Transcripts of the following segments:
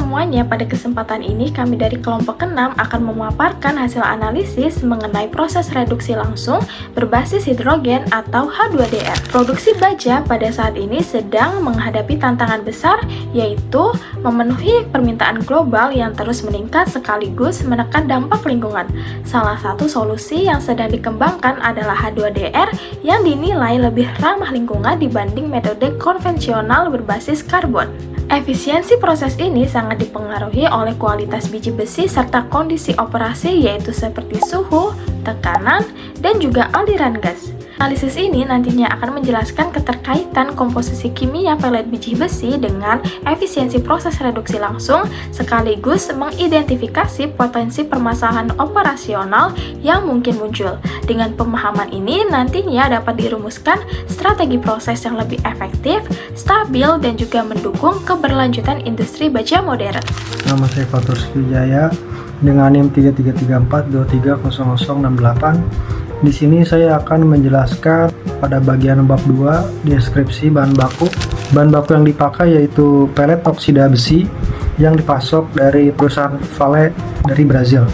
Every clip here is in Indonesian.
semuanya, pada kesempatan ini kami dari kelompok ke-6 akan memaparkan hasil analisis mengenai proses reduksi langsung berbasis hidrogen atau H2DR. Produksi baja pada saat ini sedang menghadapi tantangan besar, yaitu memenuhi permintaan global yang terus meningkat sekaligus menekan dampak lingkungan. Salah satu solusi yang sedang dikembangkan adalah H2DR yang dinilai lebih ramah lingkungan dibanding metode konvensional berbasis karbon. Efisiensi proses ini sangat dipengaruhi oleh kualitas biji besi serta kondisi operasi, yaitu seperti suhu, tekanan, dan juga aliran gas. Analisis ini nantinya akan menjelaskan keterkaitan komposisi kimia pelet biji besi dengan efisiensi proses reduksi langsung, sekaligus mengidentifikasi potensi permasalahan operasional yang mungkin muncul. Dengan pemahaman ini nantinya dapat dirumuskan strategi proses yang lebih efektif, stabil, dan juga mendukung keberlanjutan industri baja modern. Nama saya Fatur Sriwijaya dengan NIM 3344230068. Di sini saya akan menjelaskan pada bagian bab 2 deskripsi bahan baku. Bahan baku yang dipakai yaitu pelet oksida besi yang dipasok dari perusahaan Vale dari Brazil.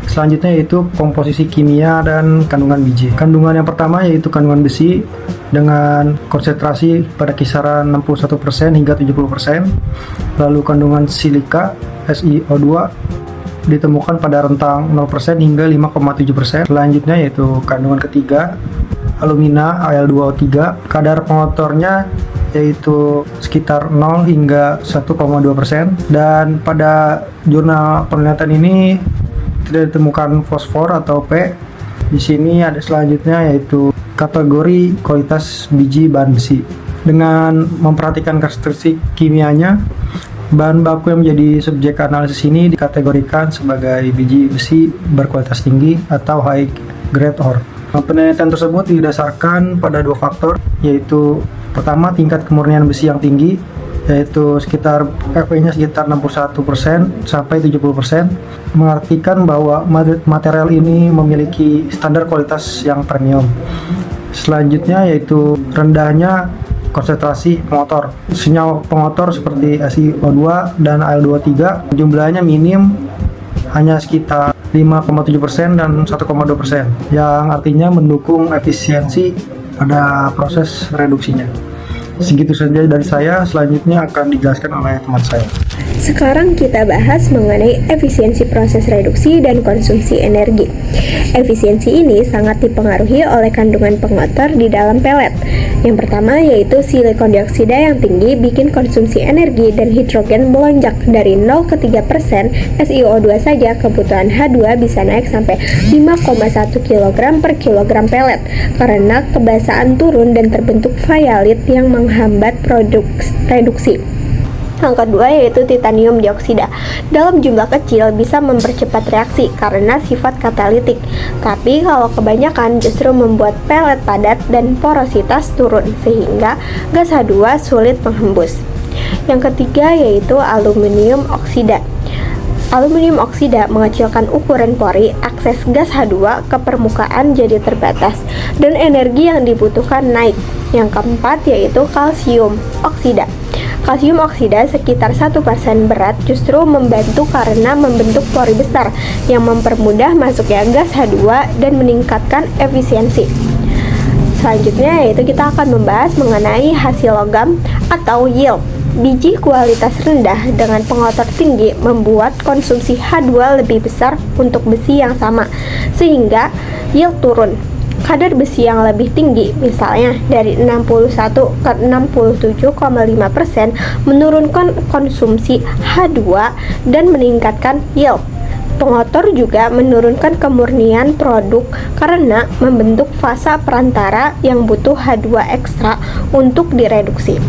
Selanjutnya yaitu komposisi kimia dan kandungan biji. Kandungan yang pertama yaitu kandungan besi dengan konsentrasi pada kisaran 61% hingga 70%. Lalu kandungan silika SiO2 ditemukan pada rentang 0% hingga 5,7%. Selanjutnya yaitu kandungan ketiga alumina Al2O3. Kadar pengotornya yaitu sekitar 0 hingga 1,2%. Dan pada jurnal penelitian ini tidak ditemukan fosfor atau P. Di sini ada selanjutnya yaitu kategori kualitas biji bahan besi. Dengan memperhatikan karakteristik kimianya, bahan baku yang menjadi subjek analisis ini dikategorikan sebagai biji besi berkualitas tinggi atau high grade ore. Penelitian tersebut didasarkan pada dua faktor, yaitu pertama tingkat kemurnian besi yang tinggi, yaitu sekitar Fe-nya sekitar 61% sampai 70%, mengartikan bahwa material ini memiliki standar kualitas yang premium. Selanjutnya yaitu rendahnya konsentrasi pengotor. Senyawa pengotor seperti SiO2 dan Al2O3 jumlahnya minim, hanya sekitar 5,7% dan 1,2%, yang artinya mendukung efisiensi pada proses reduksinya. Segitu saja dari saya, selanjutnya akan dijelaskan oleh teman saya. Sekarang kita bahas mengenai efisiensi proses reduksi dan konsumsi energi. Efisiensi ini sangat dipengaruhi oleh kandungan pengotor di dalam pelet. Yang pertama yaitu silikon dioksida yang tinggi bikin konsumsi energi dan hidrogen melonjak dari 0 ke 3%. SiO2 saja kebutuhan H2 bisa naik sampai 5,1 kg per kilogram pelet karena kebasaan turun dan terbentuk vialit yang menghambat reduksi. Yang kedua yaitu titanium dioksida. Dalam jumlah kecil bisa mempercepat reaksi karena sifat katalitik. Tapi kalau kebanyakan justru membuat pelet padat dan porositas turun sehingga gas H2 sulit menghembus. Yang ketiga yaitu aluminium oksida. Aluminium oksida mengecilkan ukuran pori, akses gas H2 ke permukaan jadi terbatas, dan energi yang dibutuhkan naik. Yang keempat yaitu kalsium oksida. Kalsium oksida sekitar 1% berat justru membantu karena membentuk pori besar yang mempermudah masuknya gas H2 dan meningkatkan efisiensi. Selanjutnya yaitu kita akan membahas mengenai hasil logam atau yield. Biji kualitas rendah dengan pengotor tinggi membuat konsumsi H2 lebih besar untuk besi yang sama, sehingga yield turun. Kadar besi yang lebih tinggi, misalnya dari 61 ke 67,5%, menurunkan konsumsi H2 dan meningkatkan yield. Pengotor juga menurunkan kemurnian produk karena membentuk fasa perantara yang butuh H2 ekstra untuk direduksi.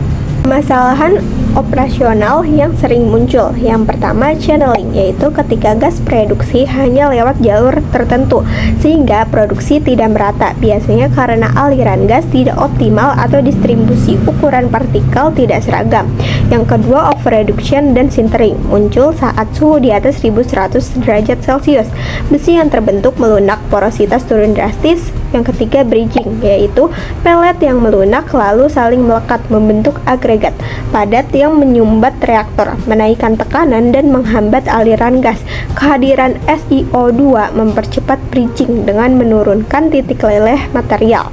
Permasalahan operasional yang sering muncul. Yang pertama, channeling, yaitu ketika gas produksi hanya lewat jalur tertentu sehingga produksi tidak merata, biasanya karena aliran gas tidak optimal atau distribusi ukuran partikel tidak seragam. Yang kedua, overreduction dan sintering, muncul saat suhu di atas 1100 derajat Celcius. Besi yang terbentuk melunak, porositas turun drastis, Yang ketiga bridging, yaitu pelet yang melunak lalu saling melekat membentuk agregat padat yang menyumbat reaktor, menaikkan tekanan dan menghambat aliran gas. Kehadiran SiO2 mempercepat bridging dengan menurunkan titik leleh material.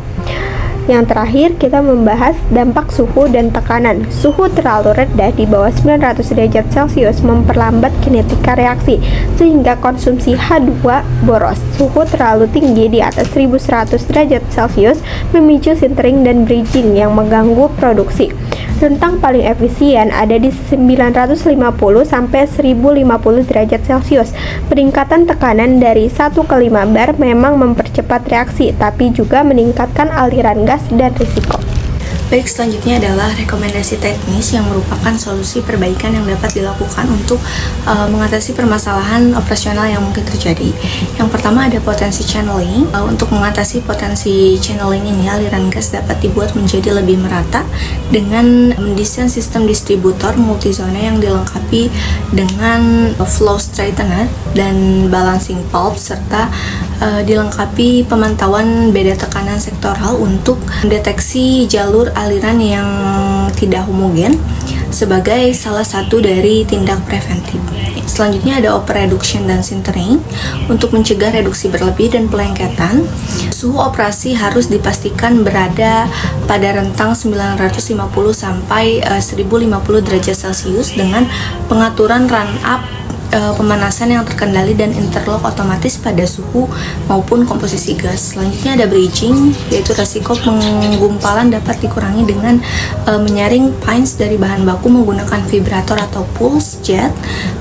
Yang terakhir, kita membahas dampak suhu dan tekanan. Suhu terlalu rendah di bawah 900 derajat Celcius memperlambat kinetika reaksi, sehingga konsumsi H2 boros. Suhu terlalu tinggi di atas 1100 derajat Celcius memicu sintering dan bridging yang mengganggu produksi. Rentang paling efisien ada di 950 sampai 1050 derajat Celcius. Peningkatan tekanan dari 1 ke 5 bar memang mempercepat reaksi, tapi juga meningkatkan aliran gas dan risiko. Baik, selanjutnya adalah rekomendasi teknis yang merupakan solusi perbaikan yang dapat dilakukan untuk mengatasi permasalahan operasional yang mungkin terjadi. Yang pertama ada potensi channeling. Untuk mengatasi potensi channeling ini, aliran gas dapat dibuat menjadi lebih merata dengan mendesain sistem distributor multizona yang dilengkapi dengan flow straightener dan balancing valve, serta dilengkapi pemantauan beda tekanan sektoral untuk mendeteksi jalur aliran yang tidak homogen sebagai salah satu dari tindak preventif. Selanjutnya ada over reduction dan sintering. Untuk mencegah reduksi berlebih dan pelengketan, suhu operasi harus dipastikan berada pada rentang 950 sampai 1050 derajat Celcius dengan pengaturan run up, pemanasan yang terkendali dan interlock otomatis pada suhu maupun komposisi gas. Selanjutnya ada bridging, yaitu resiko penggumpalan dapat dikurangi dengan menyaring pinch dari bahan baku menggunakan vibrator atau pulse jet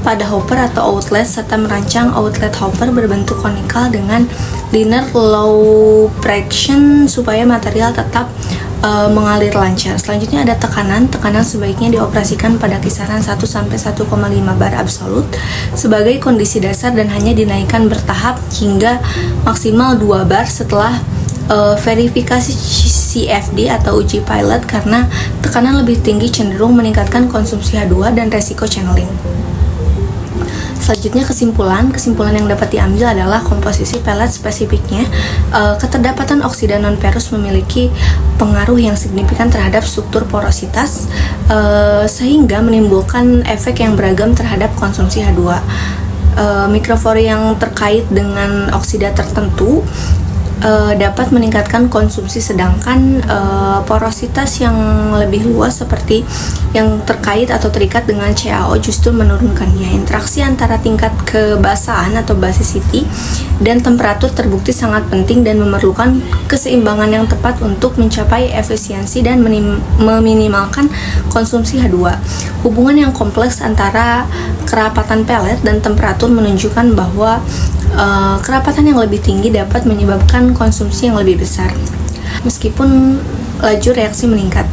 pada hopper atau outlet, serta merancang outlet hopper berbentuk konikal dengan linear low friction supaya material tetap mengalir lancar. Selanjutnya ada tekanan. Tekanan sebaiknya dioperasikan pada kisaran 1 sampai 1,5 bar absolut sebagai kondisi dasar dan hanya dinaikkan bertahap hingga maksimal 2 bar setelah verifikasi CFD atau uji pilot, karena tekanan lebih tinggi cenderung meningkatkan konsumsi H2 dan resiko channeling. Selanjutnya kesimpulan yang dapat diambil adalah komposisi pelet spesifiknya. Keterdapatan oksida non-ferrous memiliki pengaruh yang signifikan terhadap struktur porositas, sehingga menimbulkan efek yang beragam terhadap konsumsi H2. Mikrofori yang terkait dengan oksida tertentu dapat meningkatkan konsumsi, sedangkan porositas yang lebih luas seperti yang terkait atau terikat dengan CaO justru menurunkannya. Interaksi antara tingkat kebasahan atau basicity dan temperatur terbukti sangat penting dan memerlukan keseimbangan yang tepat untuk mencapai efisiensi dan meminimalkan konsumsi H2. Hubungan yang kompleks antara kerapatan pelet dan temperatur menunjukkan bahwa kerapatan yang lebih tinggi dapat menyebabkan konsumsi yang lebih besar meskipun laju reaksi meningkat.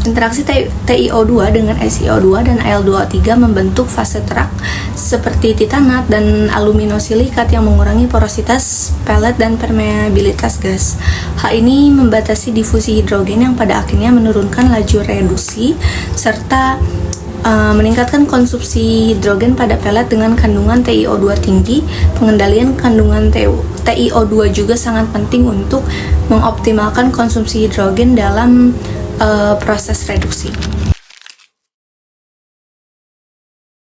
Interaksi TiO2 dengan SiO2 dan Al2O3 membentuk fase terak seperti titanat dan aluminosilikat yang mengurangi porositas pelet dan permeabilitas gas. Hal ini membatasi difusi hidrogen yang pada akhirnya menurunkan laju reduksi serta meningkatkan konsumsi hidrogen pada pelet dengan kandungan TiO2 tinggi. Pengendalian kandungan TiO2 juga sangat penting untuk mengoptimalkan konsumsi hidrogen dalam proses reduksi.